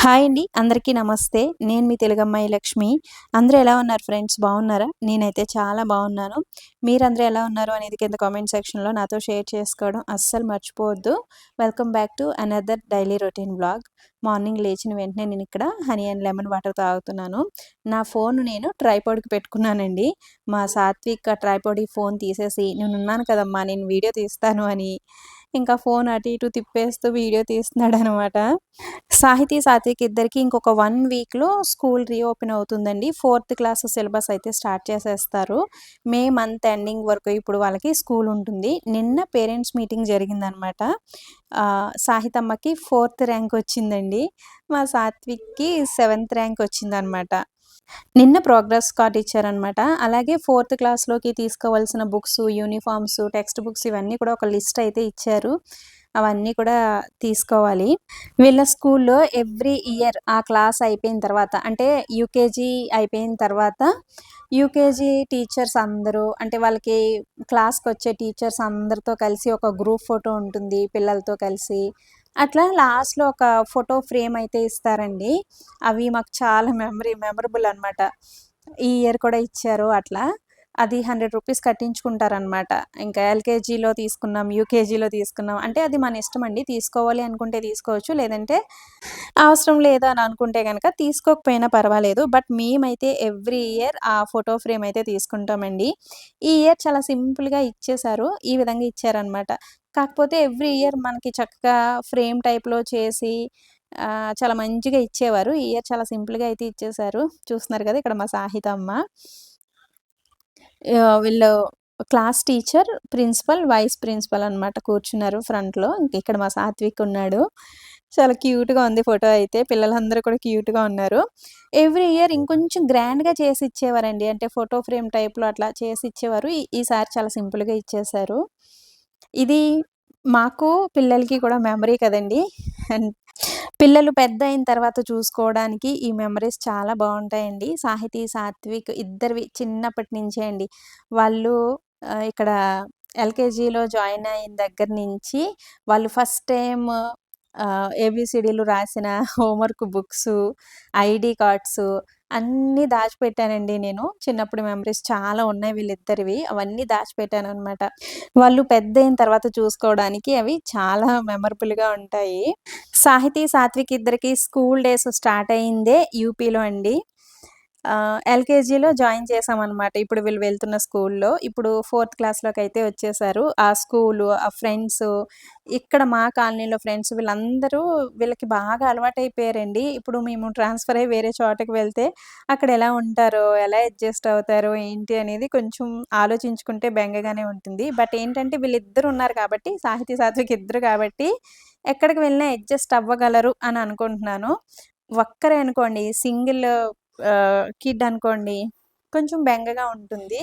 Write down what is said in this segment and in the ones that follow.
Hi అండి. అందరికీ నమస్తే. నేను మీ తెలుగమ్మాయి లక్ష్మి. అందరూ ఎలా ఉన్నారు ఫ్రెండ్స్? బాగున్నారా? నేనైతే చాలా బాగున్నాను. మీరందరూ ఎలా ఉన్నారు అనేది కింద కామెంట్ సెక్షన్‌లో నాతో షేర్ చేసుకోవడం అస్సలు మర్చిపోవద్దు. Welcome back to another daily routine vlog. Morning లేచిన వెంటనే నేనిక్కడ హనీ అండ్ లెమన్ వాటర్ తాగుతున్నాను. నా ఫోన్ నేను ట్రైపాడ్‌కి పెట్టుకున్నానండి. మా సాత్విక్ ఆ ట్రైపాడ్ ఈ ఫోన్ తీసేసి నేనున్నాను కదమ్మా! నేను వీడియో తీస్తాను అని ఇంకా ఫోన్ అటు ఇటు తిప్పేస్తూ వీడియో తీస్తున్నాడనమాట. సాత్విక్ ఇద్దరికీ ఇంకొక 1 వీక్‌లో స్కూల్ రీఓపెన్ అవుతుందండి. 4థ్ క్లాస్ సిలబస్ అయితే స్టార్ట్ చేసేస్తారు. మే మంత్ ఎండింగ్ వరకు ఇప్పుడు వాళ్ళకి స్కూల్ ఉంటుంది. నిన్న పేరెంట్స్ మీటింగ్ జరిగిందనమాట. సాహితమ్మకి 4థ్ ర్యాంక్ వచ్చిందండి. మా సాత్విక్‌కి 7థ్ ర్యాంక్ వచ్చిందనమాట. నిన్న ప్రోగ్రెస్ కార్డ్ ఇచ్చారనమాట. అలాగే 4థ్ క్లాస్‌లోకి తీసుకోవాల్సిన బుక్స్, యూనిఫార్మ్స్, టెక్స్ట్ బుక్స్ ఇవన్నీ కూడా ఒక లిస్ట్ అయితే ఇచ్చారు. అవన్నీ కూడా తీసుకోవాలి. వీళ్ళ స్కూల్‌లో ఎవ్రీ ఇయర్ ఆ క్లాస్ అయిపోయిన తర్వాత అంటే యూకేజీ అయిపోయిన తర్వాత యూకేజీ టీచర్స్ అందరూ అంటే వాళ్ళకి క్లాస్‌కొచ్చే టీచర్స్ అందరితో కలిసి ఒక గ్రూప్ ఫోటో ఉంటుంది పిల్లలతో కలిసి. అట్లా లాస్ట్‌లో ఒక ఫోటో ఫ్రేమ్ అయితే ఇస్తారండి. అవి మాకు చాలా మెమరబుల్ అనమాట. ఈ ఇయర్ కూడా ఇచ్చారు అట్లా. అది రూ. 100 కట్టించుకుంటారనమాట. ఇంకా ఎల్‌కేజీలో తీసుకున్నాం, యూకేజీలో తీసుకున్నాం అంటే అది మన ఇష్టమండి. తీసుకోవాలి అనుకుంటే తీసుకోవచ్చు. లేదంటే అవసరం లేదు అని అనుకుంటే గనక తీసుకోకపోయినా పర్వాలేదు. బట్ మేమైతే ఎవ్రీ ఇయర్ ఆ ఫోటో ఫ్రేమ్ అయితే తీసుకుంటామండి. ఈ ఇయర్ చాలా సింపుల్‌గా ఇచ్చేశారు. ఈ విధంగా ఇచ్చారనమాట. కాకపోతే ఎవ్రీ ఇయర్ మనకి చక్కగా ఫ్రేమ్ టైప్‌లో చేసి చాలా మంచిగా ఇచ్చేవారు. ఈ ఇయర్ చాలా సింపుల్‌గా అయితే ఇచ్చేశారు. చూస్తున్నారు కదా! ఇక్కడ మా సాహితమ్మ. వీళ్ళు class teacher, principal, vice principal అనమాట కూర్చున్నారు ఫ్రంట్‌లో. ఇంక ఇక్కడ మా సాత్విక్ ఉన్నాడు. చాలా క్యూట్‌గా ఉంది ఫోటో అయితే. పిల్లలందరూ కూడా క్యూట్‌గా ఉన్నారు. ఎవ్రీ ఇయర్ ఇంకొంచెం గ్రాండ్‌గా చేసి ఇచ్చేవారండి. అంటే ఫోటో ఫ్రేమ్ టైప్‌లో అట్లా చేసి ఇచ్చేవారు. ఈసారి చాలా సింపుల్‌గా ఇచ్చేశారు. ఇది మాకు, పిల్లలకి కూడా మెమరీ కదండీ! అండ్ పిల్లలు పెద్దయిన తర్వాత చూసుకోవడానికి ఈ మెమరీస్ చాలా బావుంటాయండి. సాత్విక్ ఇద్దరివి చిన్నప్పటి నుంచే అండి. వాళ్ళు ఇక్కడ ఎల్‌కేజీలో జాయిన్ అయిన దగ్గర నుంచి వాళ్ళు ఫస్ట్ టైమ్ ఏబీసీడీలు రాసిన హోంవర్క్ బుక్సు, ఐడీ కార్డ్సు అన్నీ దాచిపెట్టానండి నేను. చిన్నప్పుడు మెమరీస్ చాలా ఉన్నాయి వీళ్ళిద్దరివి. అవన్నీ దాచిపెట్టాననమాట. వాళ్ళు పెద్దయిన తర్వాత చూసుకోవడానికి అవి చాలా మెమరబుల్‌గా ఉంటాయి. సాత్విక్ ఇద్దరికి స్కూల్ డేస్ స్టార్ట్ అయిందే యూపీలో అండి. ఎల్‌కేజీలో జాయిన్ చేశామనమాట. ఇప్పుడు వీళ్ళు వెళ్తున్న స్కూల్‌లో. ఇప్పుడు 4థ్ క్లాస్‌లోకైతే వచ్చేసారు. ఆ స్కూలు, ఆ ఫ్రెండ్సు, ఇక్కడ మా కాలనీలో ఫ్రెండ్స్ వీళ్ళందరూ వీళ్ళకి బాగా అలవాటైపోయారండి. ఇప్పుడు మేము ట్రాన్స్‌ఫర్ అయ్యి వేరే చోటకి వెళ్తే అక్కడ ఎలా ఉంటారో, ఎలా అడ్జస్ట్ అవుతారో, ఏంటి అనేది కొంచెం ఆలోచించుకుంటే బెంగగానే ఉంటుంది. బట్ ఏంటంటే వీళ్ళిద్దరు ఉన్నారు కాబట్టి సాత్విక్ ఇద్దరు కాబట్టి ఎక్కడికి వెళ్ళినా అడ్జస్ట్ అవ్వగలరు అని అనుకుంటున్నాను. ఒక్కరే అనుకోండి సింగిల్ కిడ్ అనుకోండి కొంచెం బెంగగా ఉంటుంది.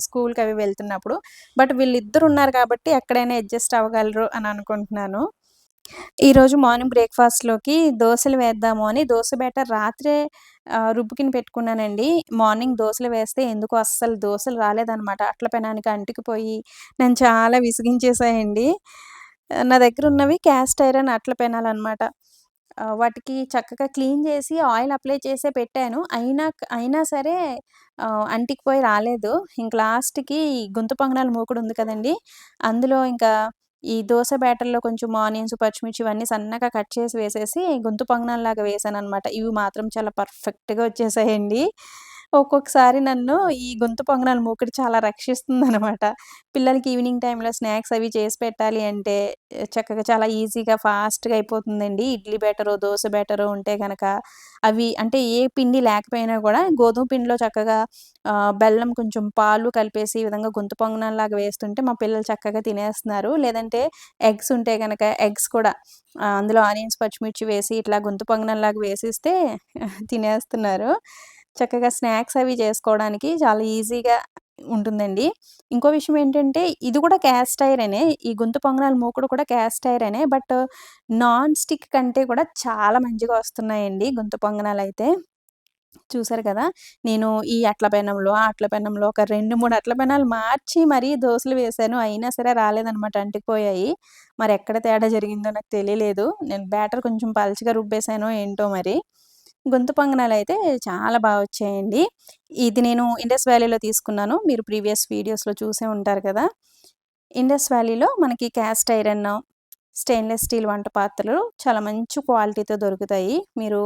స్కూల్‌కి అవి వెళ్తున్నప్పుడు. బట్ వీళ్ళిద్దరు ఉన్నారు కాబట్టి ఎక్కడైనా అడ్జస్ట్ అవ్వగలరు అని అనుకుంటున్నాను. ఈరోజు మార్నింగ్ బ్రేక్‌ఫాస్ట్‌లోకి దోసలు వేద్దాము అని దోస బ్యాటర్ రాత్రే రుబ్బుకుని పెట్టుకున్నానండి. మార్నింగ్ దోసలు వేస్తే ఎందుకో అస్సలు దోసలు రాలేదనమాట. అట్ల పెనానికి అంటుకుపోయి నన్ను చాలా విసిగించేసాయండి. నా దగ్గర ఉన్నవి క్యాస్ట్ ఐరన్ అట్ల పెనాలనమాట. వాటికి చక్కగా క్లీన్ చేసి ఆయిల్ అప్లై చేసే పెట్టాను. అయినా సరే అంటికిపోయి రాలేదు. ఇంక లాస్ట్‌కి గుంత పొంగనాల మూకుడు ఉంది కదండీ! అందులో ఇంకా ఈ దోస బ్యాటర్‌లో కొంచెం ఆనియన్స్, పచ్చిమిర్చి ఇవన్నీ సన్నగా కట్ చేసి వేసేసి గుంత పొంగనాల్లాగా వేశాననమాట. ఇవి మాత్రం చాలా పర్ఫెక్ట్‌గా వచ్చేసాయండి. ఒక్కొక్కసారి నన్ను ఈ గుంత పొంగనాల మూకుడు చాలా రక్షిస్తుందనమాట. పిల్లలకి ఈవినింగ్ టైమ్‌లో స్నాక్స్ అవి చేసి పెట్టాలి అంటే చక్కగా చాలా ఈజీగా, ఫాస్ట్‌గా అయిపోతుందండి. ఇడ్లీ బ్యాటరో, దోస బ్యాటరో ఉంటే గనక అవి అంటే ఏ పిండి లేకపోయినా గూడా గోధుమ పిండిలో చక్కగా బెల్లం కొంచెం పాలు కలిపేసి ఈ విధంగా గుంత పొంగనాల్లాగా వేస్తుంటే మా పిల్లలు చక్కగా తినేస్తున్నారు. లేదంటే ఎగ్స్ ఉంటే గనక ఎగ్స్ కూడా అందులో ఆనియన్స్, పచ్చిమిర్చి వేసి ఇట్లా గుంత పొంగనాల్లాగా వేసిస్తే తినేస్తున్నారు. చక్కగా స్నాక్స్ అవి చేసుకోవడానికి చాలా ఈజీగా ఉంటుందండి. ఇంకో విషయం ఏంటంటే ఇది కూడా క్యాస్ట్ ఐరనే. ఈ గుంత పొంగనాల మూకుడు కూడా క్యాస్ట్ ఐరనే. బట్ నాన్ స్టిక్ కంటే కూడా చాలా మంచిగా వస్తున్నాయండి గుంత పొంగనాలైతే. చూసారు కదా! నేను ఈ అట్ల పెనంలో, ఆ అట్ల పెనంలో ఒక 2, 3 అట్ల పెనాలు మార్చి మరీ దోసలు వేశాను. అయినా సరే రాలేదనమాట. అంటుకుపోయాయి. మరెక్కడ తేడా జరిగిందో నాకు తెలియలేదు. నేను బ్యాటర్ కొంచెం పలచగా రుబ్బేసానో ఏంటో మరి. గుంత పొంగనాలైతే చాలా వచ్చాయండి. ఇది నేను ఇండస్ వ్యాలీలో తీసుకున్నాను. మీరు ప్రీవియస్ వీడియోస్‌లో చూసే ఉంటారు కదా! ఇండస్ వ్యాలీలో మనకి క్యాస్ట్ ఐరన్, స్టెయిన్‌లెస్ స్టీల్ వంట పాత్రలు చాలా మంచి క్వాలిటీతో దొరుకుతాయి. మీరు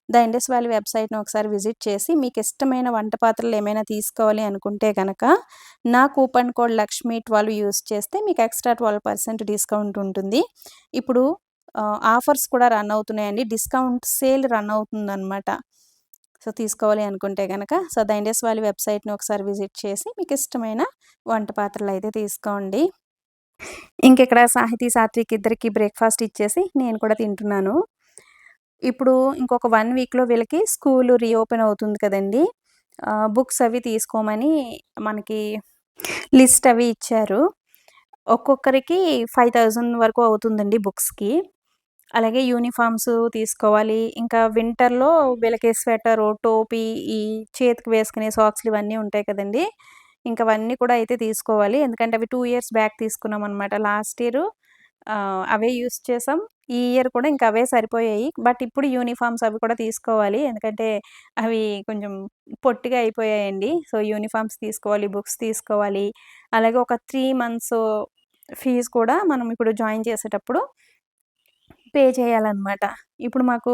ద ఇండస్ వ్యాలీ వెబ్‌సైట్‌ని ఒకసారి విజిట్ చేసి మీకిష్టమైన వంట పాత్రలు ఏమైనా తీసుకోవాలి అనుకుంటే గనక, నా కూపన్ కోడ్ లక్ష్మి12 యూజ్ చేస్తే మీకు ఎక్స్‌ట్రా 12% డిస్కౌంట్ ఉంటుంది. ఇప్పుడు ఆఫర్స్ కూడా రన్ అవుతున్నాయండి. డిస్కౌంట్ సేల్ రన్ అవుతుందనమాట. సో, తీసుకోవాలి అనుకుంటే గనక ద ఇండస్ వ్యాలీ వెబ్‌సైట్‌ని ఒకసారి విజిట్ చేసి మీకిష్టమైన వంట పాత్రలైతే తీసుకోండి. ఇంకిక్కడ సాహితీ, సాత్విక్ ఇద్దరికీ బ్రేక్‌ఫాస్ట్ ఇచ్చేసి నేను కూడా తింటున్నాను. ఇప్పుడు ఇంకొక 1 వీక్‌లో వీళ్ళకి స్కూలు రీఓపెన్ అవుతుంది కదండీ! బుక్స్ అవి తీసుకోమని మనకి లిస్ట్ అవి ఇచ్చారు. ఒక్కొక్కరికి 5000 వరకు అవుతుందండి బుక్స్‌కి. అలాగే యూనిఫార్మ్స్ తీసుకోవాలి. ఇంకా వింటర్‌లో వీళ్ళకి స్వెటరు, టోపీ, ఈ చేతికి వేసుకునే సాక్స్‌లు ఇవన్నీ ఉంటాయి కదండీ! ఇంక అవన్నీ కూడా అయితే తీసుకోవాలి. ఎందుకంటే అవి 2 ఇయర్స్ బ్యాక్ తీసుకున్నామనమాట. లాస్ట్ ఇయరు అవే యూజ్ చేసాం. ఈ ఇయర్ కూడా ఇంక అవే సరిపోయాయి. బట్ ఇప్పుడు యూనిఫార్మ్స్ అవి కూడా తీసుకోవాలి. ఎందుకంటే అవి కొంచెం పొట్టిగా అయిపోయాయండి. సో, యూనిఫార్మ్స్ తీసుకోవాలి, బుక్స్ తీసుకోవాలి. అలాగే ఒక 3 మంత్స్ ఫీజ్ కూడా మనం ఇప్పుడు జాయిన్ చేసేటప్పుడు పే చేయాలనమాట. ఇప్పుడు మాకు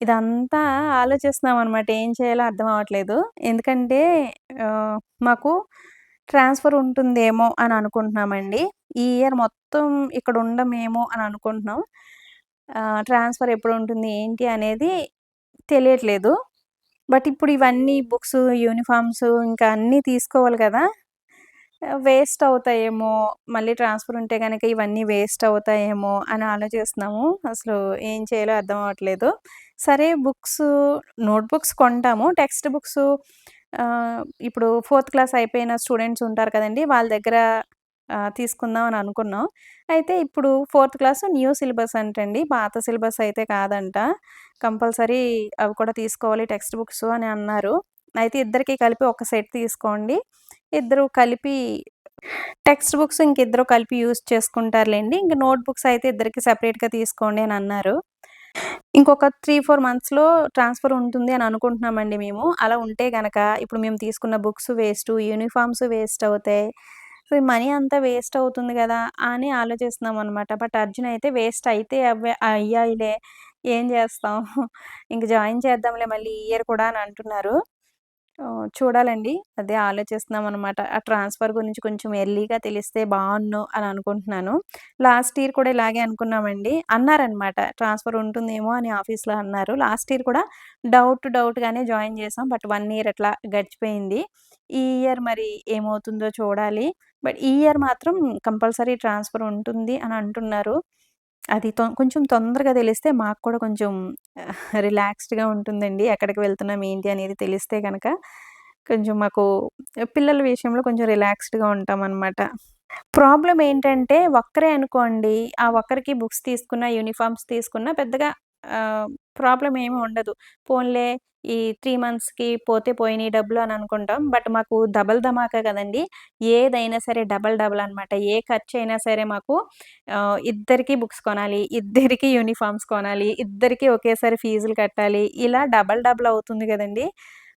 ఇదంతా ఆలోచిస్తున్నామనమాట. ఏం చేయాలో అర్థం అవ్వట్లేదు. ఎందుకంటే మాకు ట్రాన్స్‌ఫర్ ఉంటుందేమో అని అనుకుంటున్నామండి. ఈ ఇయర్ మొత్తం ఇక్కడ ఉండమేమో అని అనుకుంటున్నాం. ట్రాన్స్‌ఫర్ ఎప్పుడుంటుంది ఏంటి అనేది తెలియట్లేదు. బట్ ఇప్పుడు ఇవన్నీ బుక్సు, యూనిఫార్మ్స్ ఇంకా అన్నీ తీసుకోవాలి కదా! వేస్ట్ అవుతాయేమో, మళ్ళీ ట్రాన్స్‌ఫర్ ఉంటే గనక ఇవన్నీ వేస్ట్ అవుతాయేమో అని ఆలోచిస్తున్నాము. అసలు ఏం చేయాలో అర్థం అవ్వట్లేదు. సరే నోట్ బుక్స్ కొంటాము. టెక్స్ట్ బుక్సు ఇప్పుడు ఫోర్త్ క్లాస్ అయిపోయిన స్టూడెంట్స్ ఉంటారు కదండీ! వాళ్ళ దగ్గర తీసుకుందాం అని అనుకున్నాం. అయితే ఇప్పుడు ఫోర్త్ క్లాస్ న్యూ సిలబస్ అంటండి. పాత సిలబస్ అయితే కాదంట. కంపల్సరీ అవి కూడా తీసుకోవాలి టెక్స్ట్ బుక్స్ అని అన్నారు. అయితే ఇద్దరికీ కలిపి ఒక సెట్ తీసుకోండి. ఇద్దరు కలిపి టెక్స్ట్ బుక్స్ ఇంకిద్దరు కలిపి యూజ్ చేసుకుంటారులెండి. ఇంక నోట్ బుక్స్ అయితే ఇద్దరికి సెపరేట్‌గా తీసుకోండి అని అన్నారు. ఇంకొక 3, 4 మంత్స్‌లో ట్రాన్స్‌ఫర్ ఉంటుంది అని అనుకుంటున్నామండి మేము. అలా ఉంటే గనక ఇప్పుడు మేము తీసుకున్న బుక్స్ వేస్టు, యూనిఫార్మ్స్ వేస్ట్ అవుతాయి. సో, ఈ మనీ అంతా వేస్ట్ అవుతుంది గదా! అని ఆలోచిస్తున్నామనమాట. బట్ అర్జున్ అయితే వేస్ట్ అయితే అయ్యాయిలే ఏం జేస్తాం? ఇంక జాయిన్ చేద్దాంలే మళ్ళీ ఈ ఇయర్ కూడా అని అంటున్నారు. చూడాలండి. అదే ఆలోచిస్తున్నామనమాట. ఆ ట్రాన్స్‌ఫర్ గురించి కొంచెం ఎర్లీగా తెలిస్తే బావున్ను అని అనుకుంటున్నాను. లాస్ట్ ఇయర్ కూడా ఇలాగే అనుకున్నామండి. అన్నారనమాట. ట్రాన్స్‌ఫర్ ఉంటుందేమో అని ఆఫీస్‌లో అన్నారు. లాస్ట్ ఇయర్ కూడా డౌట్‌గానే జాయిన్ చేసాం. బట్ 1 ఇయర్ అట్లా గడిచిపోయింది. ఈ ఇయర్ మరి ఏమవుతుందో చూడాలి. బట్ ఈ ఇయర్ మాత్రం కంపల్సరీ ట్రాన్స్‌ఫర్ ఉంటుంది అని అంటున్నారు. అది కొంచెం తొందరగా తెలిస్తే మాకు కూడా కొంచెం రిలాక్స్డ్‌గా ఉంటుందండి. ఎక్కడికి వెళ్తున్నాం ఏంటి అనేది తెలిస్తే గనక కొంచెం మాకు పిల్లల విషయంలో కొంచెం రిలాక్స్డ్‌గా ఉంటామనమాట. ప్రాబ్లమ్ ఏంటంటే ఒక్కరే అనుకోండి. ఆ ఒక్కరికి బుక్స్ తీసుకున్నా, యూనిఫార్మ్స్ తీసుకున్నా పెద్దగా ప్రాబ్లమ్ ఏమి ఉండదు. పోన్లే ఈ 3 మంత్స్‌కి పోతే పోయినియి డబ్బులు అని అనుకుంటాం. బట్ మాకు డబల్ ధమాకా కదండీ! ఏదైనా సరే డబల్ డబల్ అనమాట. ఏ ఖర్చయినా సరే మాకు ఇద్దరికీ బుక్స్ కొనాలి, ఇద్దరికీ యూనిఫార్మ్స్ కొనాలి, ఇద్దరికీ ఒకేసారి ఫీజులు కట్టాలి. ఇలా డబల్ డబల్ అవుతుంది గదండీ!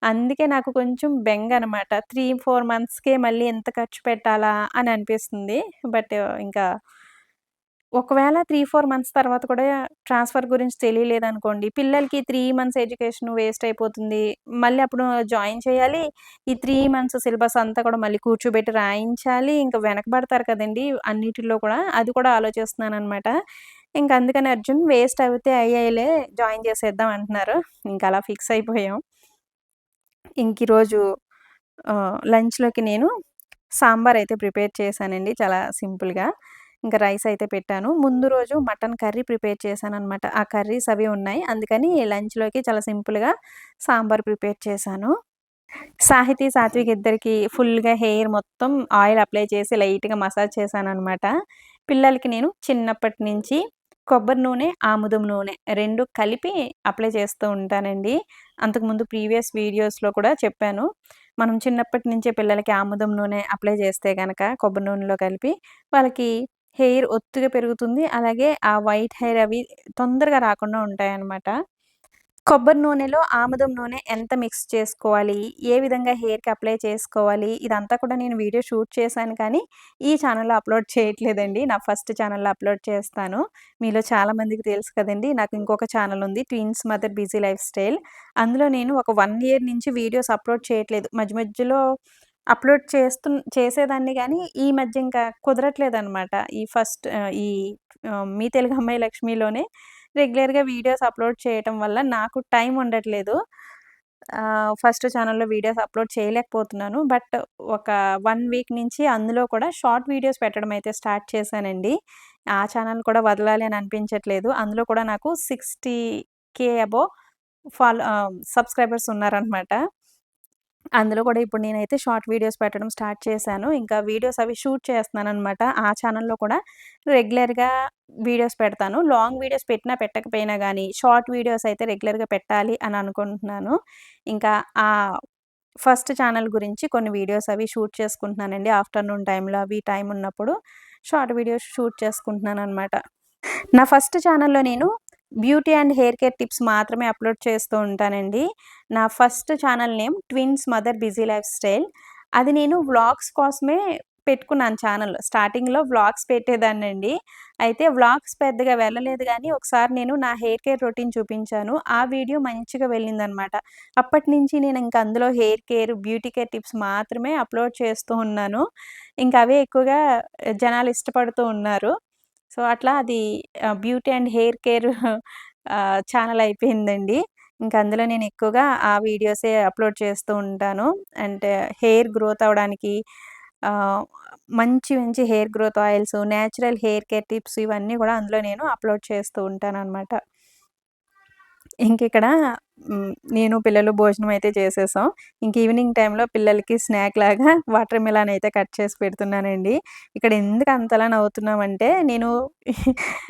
అందుకే నాకు కొంచెం బెంగనమాట. 3, 4 మంత్స్‌కే మళ్ళీ ఇంత ఖర్చు పెట్టాలా అని అనిపిస్తుంది. బట్ ఇంకా ఒకవేళ 3, 4 మంత్స్ తర్వాత కూడా ట్రాన్స్‌ఫర్ గురించి తెలియలేదనుకోండి, పిల్లలకి 3 మంత్స్ ఎడ్యుకేషన్ వేస్ట్ అయిపోతుంది. మళ్ళీ అప్పుడు జాయిన్ చేయాలి. ఈ 3 మంత్స్ సిలబస్ అంతా కూడా మళ్ళీ కూర్చోబెట్టి రాయించాలి. ఇంక వెనకబడతారు కదండీ! అన్నిటిలో కూడా. అది కూడా ఆలోచిస్తున్నాననమాట. ఇంక అందుకని అర్జున్ వేస్ట్ అవుతే అయ్యాయిలే జాయిన్ చేసేద్దాం అంటున్నారు. ఇంక అలా ఫిక్స్ అయిపోయాం. ఈరోజు లంచ్‌లోకి నేను సాంబార్ అయితే ప్రిపేర్ చేశానండి. చాలా సింపుల్‌గా. ఇంకా రైస్ అయితే పెట్టాను. ముందు రోజు మటన్ కర్రీ ప్రిపేర్ చేశాననమాట. ఆ కర్రీస్ అవి ఉన్నాయి. అందుకని లంచ్‌లోకి చాలా సింపుల్‌గా సాంబార్ ప్రిపేర్ చేశాను. సాహితీ, సాత్విక్ ఇద్దరికీ ఫుల్‌గా హెయిర్ మొత్తం ఆయిల్ అప్లై చేసి లైట్‌గా మసాజ్ చేశాననమాట. పిల్లలకి నేను చిన్నప్పటి నుంచి కొబ్బరి నూనె, ఆముదం నూనె 2 కలిపి అప్లై చేస్తూ ఉంటానండి. అంతకుముందు ప్రీవియస్ వీడియోస్‌లో కూడా చెప్పాను. మనం చిన్నప్పటి నుంచే పిల్లలకి ఆముదం నూనె అప్లై చేస్తే గనక కొబ్బరి నూనెలో కలిపి వాళ్ళకి హెయిర్ ఒత్తుగా పెరుగుతుంది. అలాగే ఆ వైట్ హెయిర్ అవి తొందరగా రాకుండా ఉంటాయన్నమాట. కొబ్బరి నూనెలో ఆముదం నూనె ఎంత మిక్స్ చేసుకోవాలి? ఏ విధంగా హెయిర్‌కి అప్లై చేసుకోవాలి? ఇదంతా కూడా నేను వీడియో షూట్ చేశాను కానీ, ఈ ఛానెల్‌లో అప్‌లోడ్ చేయట్లేదండి. నా ఫస్ట్ ఛానెల్‌లో అప్‌లోడ్ చేస్తాను. మీలో చాలా మందికి తెలుసు కదండీ! నాకు ఇంకొక ఛానెల్ ఉంది. Twins mother busy life style. అందులో నేను ఒక 1 ఇయర్ నుంచి వీడియోస్ అప్‌లోడ్ చేయట్లేదు. మధ్య మధ్యలో అప్‌లోడ్ చేసేదాన్ని గానీ, ఈ మధ్య ఇంకా కుదరట్లేదనమాట. ఈ మీ తెలుగు అమ్మాయి లక్ష్మిలోనే రెగ్యులర్‌గా వీడియోస్ అప్‌లోడ్ చేయటం వల్ల నాకు టైం ఉండట్లేదు. ఫస్ట్ ఛానెల్‌లో వీడియోస్ అప్‌లోడ్ చేయలేకపోతున్నాను. బట్ ఒక 1 వీక్ నుంచి అందులో కూడా షార్ట్ వీడియోస్ పెట్టడం అయితే స్టార్ట్ చేశానండి. ఆ ఛానెల్ కూడా వదలాలి అని అనిపించట్లేదు. అందులో కూడా నాకు 60,000 అబోవ్ సబ్‌స్క్రైబర్స్ ఉన్నారనమాట. అందులో కూడా ఇప్పుడు నేనైతే షార్ట్ వీడియోస్ పెట్టడం స్టార్ట్ చేశాను. ఇంకా వీడియోస్ అవి షూట్ చేస్తున్నాననమాట. ఆ ఛానెల్‌లో కూడా రెగ్యులర్‌గా వీడియోస్ పెడతాను. లాంగ్ వీడియోస్ పెట్టినా, పెట్టకపోయినా గానీ, షార్ట్ వీడియోస్ అయితే రెగ్యులర్‌గా పెట్టాలి అని అనుకుంటున్నాను. ఇంకా ఫస్ట్ ఛానెల్ గురించి కొన్ని వీడియోస్ అవి షూట్ చేసుకుంటున్నానండి. ఆఫ్టర్‌నూన్ టైమ్‌లో అవి టైం ఉన్నప్పుడు షార్ట్ వీడియోస్ షూట్ చేసుకుంటున్నాననమాట. నా ఫస్ట్ ఛానెల్‌లో నేను beauty and hair care tips మాత్రమే అప్‌లోడ్ చేస్తూ ఉంటానండి. నా first channel name twins mother busy life style. అది నేను వ్లాగ్స్ కోసమే పెట్టుకున్నాను ఛానెల్. స్టార్టింగ్‌లో వ్లాగ్స్ పెట్టేదాన్నండి. అయితే వ్లాగ్స్ పెద్దగా వెళ్ళలేదు గానీ, ఒకసారి నేను నా హెయిర్ కేర్ రొటీన్ చూపించాను. ఆ వీడియో మంచిగా వెళ్ళిందనమాట. అప్పటినుంచి నేను ఇంక అందులో hair care, beauty care tips మాత్రమే అప్‌లోడ్ చేస్తూ ఉన్నాను. ఇంక అవే ఎక్కువగా జనాలు ఇష్టపడుతూ ఉన్నారు. సో, అట్లా అది beauty and hair care channel అయిపోయిందండి. ఇంక అందులో నేను ఎక్కువగా ఆ వీడియోసే అప్‌లోడ్ చేస్తూ ఉంటాను. అంటే హెయిర్ గ్రోత్ అవ్వడానికి ఆహ్, మంచి మంచి hair growth oils, natural hair care tips ఇవన్నీ గూడా అందులో నేను అప్‌లోడ్ చేస్తూ ఉంటాననమాట. ఇంకిక్కడ నేను పిల్లలు భోజనం అయితే చేసేసాం. ఇంక ఈవినింగ్ టైమ్‌లో పిల్లలకి స్నాక్‌లాగా వాటర్ మిలన్ అయితే కట్ చేసి పెడుతున్నానండి. ఇక్కడ ఎందుకు అంతలా నవ్వుతున్నామంటే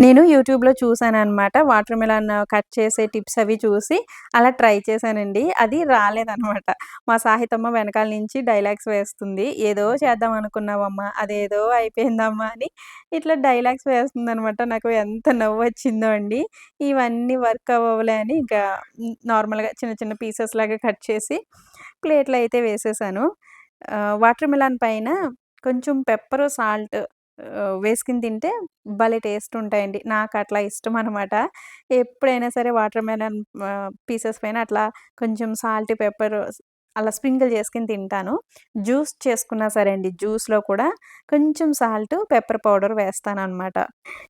నేను యూట్యూబ్‌లో చూసాననమాట. వాటర్ మిలన్ కట్ చేసే టిప్స్ అవి చూసి అలా ట్రై చేశానండి. అది రాలేదనమాట. మా సాహితమ్మ వెనకాల నుంచి డైలాగ్స్ వేస్తుంది. "ఏదో చేద్దాం అనుకున్నావమ్మా, అదేదో అయిపోయిందమ్మా" అని ఇట్లా డైలాగ్స్ వేస్తుందనమాట. నాకు ఎంత నవ్వొచ్చిందో అండి. ఇవన్నీ వర్క్ అవ్వవులే అని ఇంకా నార్మల్‌గా చిన్న చిన్న పీసెస్ లాగా కట్ చేసి ప్లేట్‌లో అయితే వేసేసాను. వాటర్ మిలన్ పైన కొంచెం పెప్పరు, సాల్ట్ వేసుకొని తింటే భలే టేస్ట్ ఉంటాయండి. నాకట్లా ఇష్టమనమాట. ఎప్పుడైనా సరే వాటర్ మిలన్ పీసెస్ పైన అట్లా కొంచెం సాల్ట్, పెప్పర్ అలా స్ప్రింకిల్ చేసుకొని తింటాను. జ్యూస్ చేసుకున్నా సరే అండి, జ్యూస్‌లో కూడా కొంచెం సాల్ట్, పెప్పర్ పౌడర్ వేస్తాననమాట.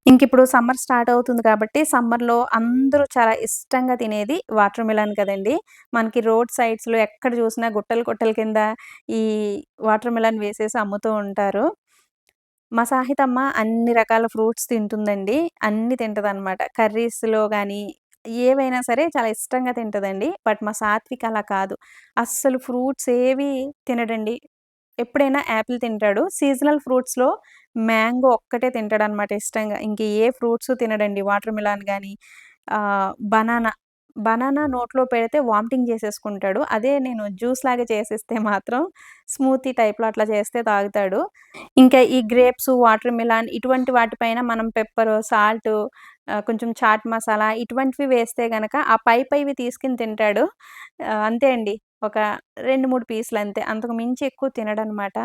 ఇంకిప్పుడు సమ్మర్ స్టార్ట్ అవుతుంది కాబట్టి, సమ్మర్‌లో అందరూ చాలా ఇష్టంగా తినేది వాటర్ మిలన్ కదండీ! మనకి రోడ్ సైడ్స్‌లో ఎక్కడ చూసినా గుట్టలు, గుట్టల కింద ఈ వాటర్ మిలన్ వేసేసి అమ్ముతూ ఉంటారు. మా సాహితమ్మ అన్ని రకాల ఫ్రూట్స్ తింటుందండి. అన్నీ తింటదనమాట. కర్రీస్‌లో గానీ, ఏవైనా సరే చాలా ఇష్టంగా తింటదండి. బట్ మా సాత్విక్ అలా కాదు. అస్సలు ఫ్రూట్స్ ఏవి తినడండి. ఎప్పుడైనా యాపిల్ తింటాడు. సీజనల్ ఫ్రూట్స్‌లో మ్యాంగో ఒక్కటే తింటాడనమాట ఇష్టంగా. ఇంక ఏ ఫ్రూట్సు తినడండి. వాటర్ మిలన్ గానీ, బనానా. బనానా నోట్లో పెడితే వామిటింగ్ చేసేసుకుంటాడు. అదే నేను జ్యూస్ లాగా చేసిస్తే మాత్రం స్మూతీ టైప్‌లో అట్లా చేస్తే తాగుతాడు. ఇంకా ఈ గ్రేప్స్, వాటర్ మిలన్ ఇటువంటి వాటిపైన మనం పెప్పరు, సాల్టు కొంచెం చాట్ మసాలా ఇటువంటివి వేస్తే గనక ఆ పైవి తీసుకొని తింటాడు. అంతే అండి. ఒక 2, 3 పీసులంతే. అంతకు మించి ఎక్కువ తినడనమాట.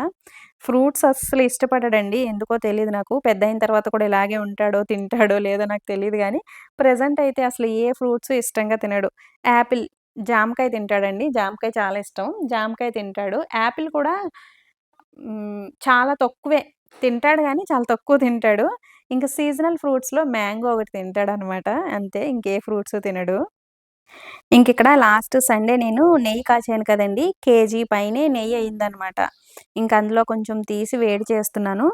ఫ్రూట్స్ అస్సలు ఇష్టపడడండి. ఎందుకో తెలీదు నాకు. పెద్దయిన తర్వాత కూడా ఇలాగే ఉంటాడో, తింటాడో లేదో నాకు తెలీదు గానీ, ప్రెజెంట్ అయితే అసలు ఏ ఫ్రూట్సు ఇష్టంగా తినడు. యాపిల్, జామకాయ తింటాడండి. జామకాయ చాలా ఇష్టం. జామకాయ తింటాడు. యాపిల్ కూడా చాలా తక్కువే. తింటాడు గానీ చాలా తక్కువ తింటాడు. ఇంక సీజనల్ ఫ్రూట్స్‌లో మ్యాంగో ఒకటి తింటాడనమాట. అంతే. ఇంకే ఫ్రూట్సు తినడు. ఇంకిక్కడ లాస్ట్ సండే నేను నెయ్యి కాచాను కదండీ! కేజీ పైనే నెయ్యయిందనమాట. ఇంక అందులో కొంచెం తీసి వేడి చేస్తున్నాను.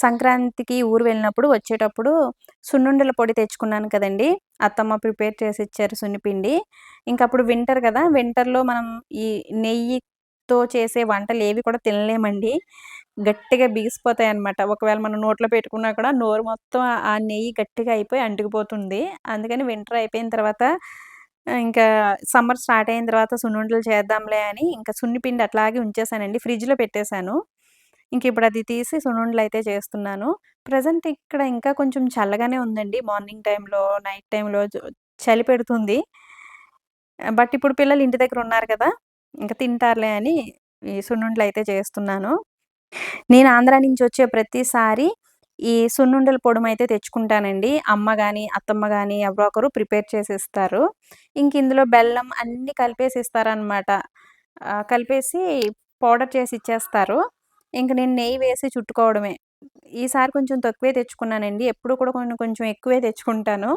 సంక్రాంతికి ఊరు వెళ్ళినప్పుడు వచ్చేటప్పుడు సున్నుండల పొడి తెచ్చుకున్నాను కదండీ! అత్తమ్మ ప్రిపేర్ చేసిచ్చారు సున్నిపిండి. ఇంకప్పుడు వింటర్ గదా! వింటర్‌లో మనం ఈ నెయ్యి నెయ్యితో చేసే వంటలేవి కూడా తినలేమండి. గట్టిగా బిగిసిపోతాయన్నమాట. ఒకవేళ మనం నోట్లో పెట్టుకున్నా కూడా నోరు మొత్తం ఆ నెయ్యి గట్టిగా అయిపోయి అంటుకుపోతుంది. అందుకని వింటర్ అయిపోయిన తర్వాత ఇంకా సమ్మర్ స్టార్ట్ అయిన తర్వాత సున్నుండలు చేద్దాంలే అని ఇంకా సున్నిపిండి అట్లాగే ఉంచేసానండి. ఫ్రిడ్జ్‌లో పెట్టేసాను. ఇంకిప్పుడది తీసి సున్నుండలయితే చేస్తున్నాను. ప్రెజెంట్ ఇక్కడ ఇంకా కొంచెం చల్లగానే ఉందండి. మార్నింగ్ టైమ్‌లో, నైట్ టైమ్‌లో చలి పెడుతుంది. బట్ ఇప్పుడు పిల్లలు ఇంటి దగ్గర ఉన్నారు కదా! ఇంక తింటారులే అని ఈ సున్నుండలయితే చేస్తున్నాను. నేను ఆంధ్రా నుంచొచ్చే ప్రతిసారి ఈ సున్నుండల పొడుమైతే తెచ్చుకుంటానండి. అమ్మ గాని, అత్తమ్మ గాని ఎవరో ఒకరు ప్రిపేర్ చేసిస్తారు. ఇంకిందులో బెల్లం అన్నీ కలిపేసి ఇస్తారనమాట. కలిపేసి పౌడర్ చేసి ఇచ్చేస్తారు. ఇంక నేను నెయ్యి వేసి చుట్టుకోవడమే. ఈసారి కొంచెం తక్కువే తెచ్చుకున్నానండి. ఎప్పుడు కూడా కొంచెం ఎక్కువే తెచ్చుకుంటాను.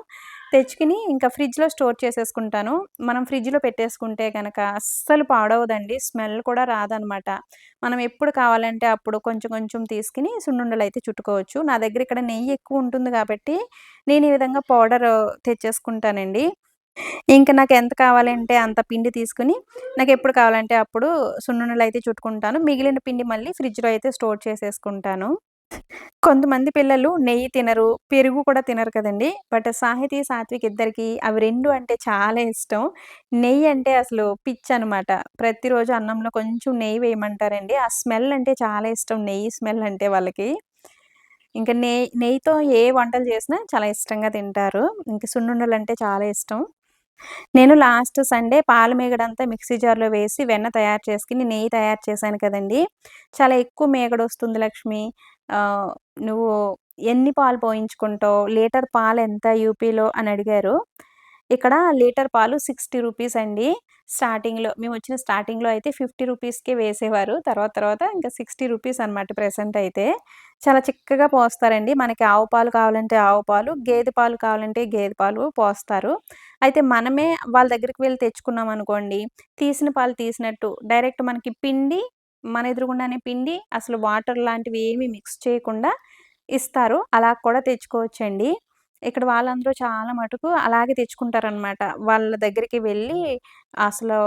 తెచ్చుకొని ఇంకా ఫ్రిడ్జ్‌లో స్టోర్ చేసేసుకుంటాను. మనం ఫ్రిడ్జ్‌లో పెట్టేసుకుంటే గనక అస్సలు పాడవదండి. స్మెల్ కూడా రాదనమాట. మనం ఎప్పుడు కావాలంటే అప్పుడు కొంచెం కొంచెం తీసుకొని సున్నుండలైతే చుట్టుకోవచ్చు. నా దగ్గర ఇక్కడ నెయ్యి ఎక్కువ ఉంటుంది కాబట్టి నేను ఈ విధంగా పౌడరు తెచ్చేసుకుంటానండి. ఇంక నాకెంత కావాలంటే అంత పిండి తీసుకొని, నాకెప్పుడు కావాలంటే అప్పుడు సున్నుండలైతే చుట్టుకుంటాను. మిగిలిన పిండి మళ్ళీ ఫ్రిడ్జ్‌లో అయితే స్టోర్ చేసేసుకుంటాను. కొంతమంది పిల్లలు నెయ్యి తినరు, పెరుగు కూడా తినరు కదండీ! బట్ సాహితీ, సాత్విక్ ఇద్దరికీ అవి 2 అంటే చాలా ఇష్టం. నెయ్యి అంటే అసలు పిచ్చనమాట. ప్రతిరోజు అన్నంలో కొంచెం నెయ్యి వేయమంటారండి. ఆ స్మెల్ అంటే చాలా ఇష్టం. నెయ్యి స్మెల్ అంటే వాళ్ళకి. ఇంక నెయ్యితో ఏ వంటలు చేసినా చాలా ఇష్టంగా తింటారు. ఇంక సున్నుండలంటే చాలా ఇష్టం. నేను లాస్ట్ సండే పాల మీగడంతా మిక్సీ జార్‌లో వేసి వెన్న తయారు చేసుకొని, నెయ్యి తయారు చేశాను కదండీ! చాలా ఎక్కువ మీగడొస్తుంది లక్ష్మి. ఆహ్, నువ్వు ఎన్ని పాలు పోయించుకుంటావు? లీటర్ పాలెంత యూపీలో అని అడిగారు. ఇక్కడ లీటర్ పాలు 60 రూపీస్ అండి. మేమొచ్చిన స్టార్టింగ్‌లో అయితే 50 రూపీస్‌కే వేసేవారు. తర్వాత తర్వాత ఇంకా 60 రూపీస్ అనమాట ప్రెజెంట్ అయితే. చాలా చిక్కగా పోస్తారండి. మనకి ఆవు పాలు కావాలంటే ఆవు పాలు, గేదె పాలు కావాలంటే గేదె పాలు పోస్తారు. అయితే మనమే వాళ్ళ దగ్గరికి వెళ్లి తెచ్చుకున్నామనుకోండి, తీసిన పాలు తీసినట్టు డైరెక్ట్ మనకి పిండి, మన ఎదురుగుండానే పిండి, అసలు వాటర్ లాంటివి ఏమి మిక్స్ చేయకుండా ఇస్తారు. అలా కూడా తెచ్చుకోవచ్చండి. ఇక్కడ వాళ్ళందరూ చాలా మటుకు అలాగే తెచ్చుకుంటారనమాట. వాళ్ళ దగ్గరికి వెళ్ళి అసలు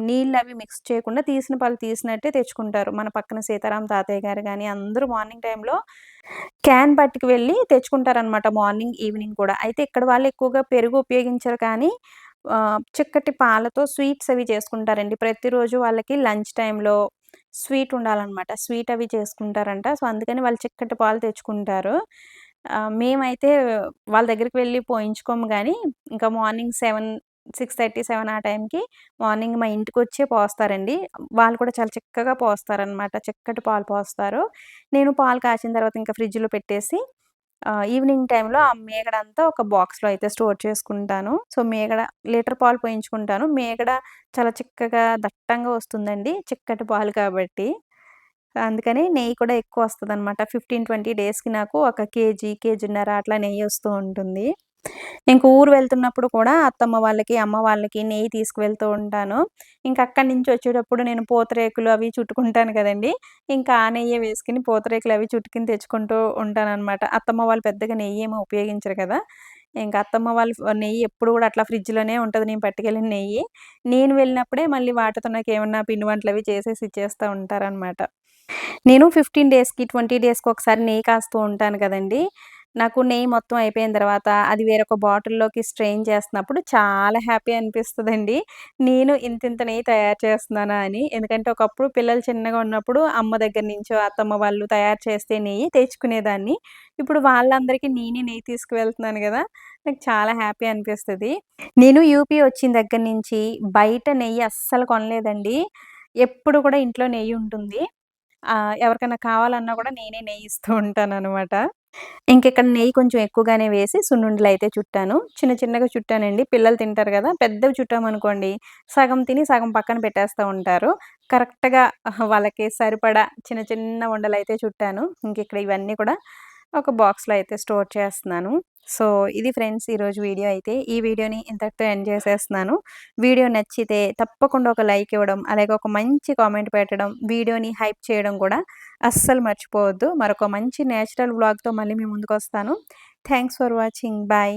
నీళ్ళవి మిక్స్ చేయకుండా తీసిన పాలు తీసినట్టే తెచ్చుకుంటారు. మన పక్కన సీతారాం తాతయ్య గారు గాని అందరూ మార్నింగ్ టైమ్‌లో క్యాన్ పట్టుకు వెళ్ళి తెచ్చుకుంటారనమాట మార్నింగ్, ఈవినింగ్ కూడా. అయితే ఇక్కడ వాళ్ళు ఎక్కువగా పెరుగు ఉపయోగించరు కానీ చిక్కటి పాలతో స్వీట్స్ అవి చేసుకుంటారండి. ప్రతిరోజు వాళ్ళకి లంచ్ టైమ్‌లో స్వీట్ ఉండాలనమాట. స్వీట్ అవి చేసుకుంటారంట. సో, అందుకని వాళ్ళు చిక్కటి పాలు తెచ్చుకుంటారు. మేమైతే వాళ్ళ దగ్గరికి వెళ్లి పోయించుకోము గానీ, ఇంకా మార్నింగ్ 6:30, 7 ఆ టైంకి మార్నింగ్ మా ఇంటికొచ్చే పోస్తారండి. వాళ్ళు కూడా చాలా చిక్కగా పోస్తారనమాట. చిక్కటి పాలు పోస్తారు. నేను పాలు కాచిన తర్వాత ఇంకా ఫ్రిడ్జ్‌లో పెట్టేసి ఈవినింగ్ టైమ్‌లో ఆ మీగడంతా ఒక బాక్స్‌లో అయితే స్టోర్ చేసుకుంటాను. సో, లీటర్ పాలు పోయించుకుంటాను. మీగడ చాలా చిక్కగా, దట్టంగా వస్తుందండి. చిక్కటి పాలు కాబట్టి. అందుకని నెయ్యి కూడా ఎక్కువొస్తదనమాట. 15, 20 డేస్‌కి నాకు ఒక కేజీ, కేజీన్నర అట్లా నెయ్యొస్తూ ఉంటుంది. ఇంక ఊరు వెళ్తున్నప్పుడు కూడా అత్తమ్మ వాళ్ళకి, అమ్మ వాళ్ళకి నెయ్యి తీసుకువెళ్తూ ఉంటాను. ఇంక అక్కడి నుంచి వచ్చేటప్పుడు నేను పూతరేకులు అవి చుట్టుకుంటాను కదండీ! ఇంకా ఆ నెయ్యే వేసుకొని పూతరేకులు అవి చుట్టుకొని తెచ్చుకుంటూ ఉంటాననమాట. అత్తమ్మ వాళ్ళు పెద్దగా నెయ్యేమి ఉపయోగించరు కదా! ఇంక అత్తమ్మ వాళ్ళు నెయ్యి ఎప్పుడు కూడా అట్లా ఫ్రిడ్జ్‌లోనే ఉంటది నేను పట్టుకెళ్ళిన నెయ్యి. నేను వెళ్ళినప్పుడే మళ్ళీ వాటితో నాకేమన్నా పిండి వంటలవి చేసేసి ఇచ్చేస్తా ఉంటారనమాట. నేను 15 డేస్‌కి, 20 డేస్‌కి ఒకసారి నెయ్యి కాస్తూ ఉంటాను కదండీ! నాకు నెయ్యి మొత్తం అయిపోయిన తర్వాత అది వేరొక బాటిల్‌లోకి స్ట్రెయిన్ చేస్తున్నప్పుడు చాలా హ్యాపీ అనిపిస్తదండి. నేను ఇంతింత నెయ్యి తయారు చేస్తున్నానా అని. ఎందుకంటే ఒకప్పుడు పిల్లలు చిన్నగా ఉన్నప్పుడు అమ్మ దగ్గర నుంచో, అత్తమ్మ వాళ్ళు తయారు చేస్తే నెయ్యి తెచ్చుకునేదాన్ని. ఇప్పుడు వాళ్ళందరికీ నేనే నెయ్యి తీసుకువెళ్తున్నాను గదా! నాకు చాలా హ్యాపీ అనిపిస్తది. నేను యూపీ వచ్చిన దగ్గర నుంచి బయట నెయ్యి అస్సలు కొనలేదండి. ఎప్పుడు కూడా ఇంట్లో నెయ్యుంటుంది. ఎవరికైనా కావాలన్నా కూడా నేనే నెయ్యిస్తూ ఉంటాననమాట. ఇంకిక్కడ నెయ్యి కొంచెం ఎక్కువగానే వేసి సున్నుండలయితే చుట్టాను. చిన్న చిన్నగా చుట్టానండి. పిల్లలు తింటారు గదా! పెద్దవి చుట్టామనుకోండి, సగం తిని సగం పక్కన పెట్టేస్తా ఉంటారు. కరెక్ట్‌గా వాళ్ళకి సరిపడా చిన్న చిన్న ఉండలైతే చుట్టాను. ఇంకిక్కడ ఇవన్నీ కూడా ఒక బాక్స్‌లో అయితే స్టోర్ చేస్తున్నాను. సో, ఇది ఫ్రెండ్స్ ఈరోజు వీడియో అయితే. ఈ వీడియోని ఇంతటితో ఎండ్ చేసేస్తున్నాను. వీడియో నచ్చితే తప్పకుండా ఒక లైక్ ఇవ్వడం, అలాగే ఒక మంచి కామెంట్ పెట్టడం, వీడియోని హైప్ చేయడం కూడా అస్సలు మర్చిపోవద్దు. మరొక మంచి నేచురల్ వ్లాగ్‌తో మళ్ళీ మీ ముందుకొస్తాను. Thanks for watching. బాయ్.